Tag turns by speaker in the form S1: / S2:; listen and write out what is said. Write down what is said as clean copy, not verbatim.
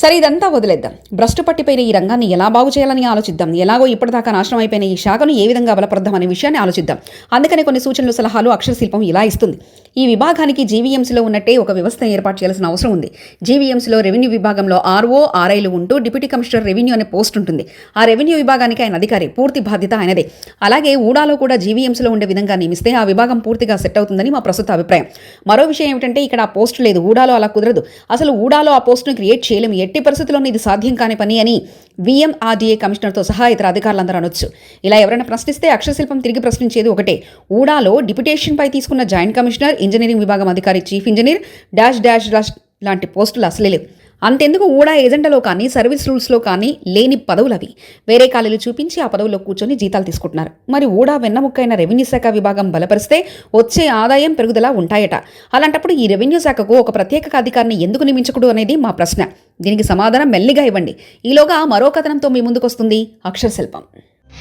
S1: సరే, ఇదంతా వదిలేద్దాం. భ్రష్టు పట్టిపోయిన ఈ రంగాన్ని ఎలా బాగు చేయాలని ఆలోచిద్దాం. ఎలాగో ఇప్పటిదాకా నాశనం అయిపోయిన ఈ శాఖను ఏ విధంగా బలపడదాం అనే విషయాన్ని ఆలోచిద్దాం. అందుకని కొన్ని సూచనలు, సలహాలు అక్షరశిల్పం ఇలా ఇస్తుంది. ఈ విభాగానికి జీవీఎంసీలో ఉన్నట్టే ఒక వ్యవస్థను ఏర్పాటు చేయాల్సిన అవసరం ఉంది. జీవీఎంసీలో రెవెన్యూ విభాగంలో ఆర్ఓ, ఆర్ఐలు ఉంటూ డిప్యూటీ కమిషనర్ రెవెన్యూ అనే పోస్ట్ ఉంటుంది. ఆ రెవెన్యూ విభాగానికి ఆయన అధికారి, పూర్తి బాధ్యత ఆయనదే. అలాగే ఊడాలో కూడా జీవీఎంసీలో ఉండే విధంగా నియమిస్తే ఆ విభాగం పూర్తిగా సెట్ అవుతుందని మా ప్రస్తుత అభిప్రాయం. మరో విషయం ఏమిటంటే, ఇక్కడ ఆ పోస్టు లేదు. ఊడాలో అలా కుదరదు. అసలు ఊడాలో ఆ పోస్టును క్రియేట్ చేయలేము. ఎట్టి పరిస్థితుల్లోనూ ఇది సాధ్యం కాని పని అని వీఎంఆర్డీఏ కమిషనర్తో సహా ఇతర అధికారులందరూ అనొచ్చు. ఇలా ఎవరైనా ప్రశ్నిస్తే అక్షరశిల్పం తిరిగి ప్రశ్నించేది ఒకటే. ఊడాలో డిప్యుటేషన్పై తీసుకున్న జాయింట్ కమిషనర్, ఇంజనీరింగ్ విభాగం అధికారి, chief engineer dash dash dash లాంటి పోస్టులు అసలే లేవు. అంతెందుకు ఊడా ఏజెండాలో కానీ సర్వీస్ రూల్స్లో కానీ లేని పదవులు అవి. వేరే ఖాళీలు చూపించి ఆ పదవుల్లో కూర్చొని జీతాలు తీసుకుంటున్నారు. మరి ఊడా వెన్నముక్కైన రెవెన్యూ శాఖ విభాగం బలపరిస్తే వచ్చే ఆదాయం పెరుగుదల ఉంటాయట. అలాంటప్పుడు ఈ రెవెన్యూ శాఖకు ఒక ప్రత్యేక అధికారిని ఎందుకు నియమించకూడదు అనేది మా ప్రశ్న. దీనికి సమాధానం మెల్లిగా ఇవ్వండి. ఈలోగా మరో కథనంతో మీ ముందుకు వస్తుంది అక్షరశిల్పం.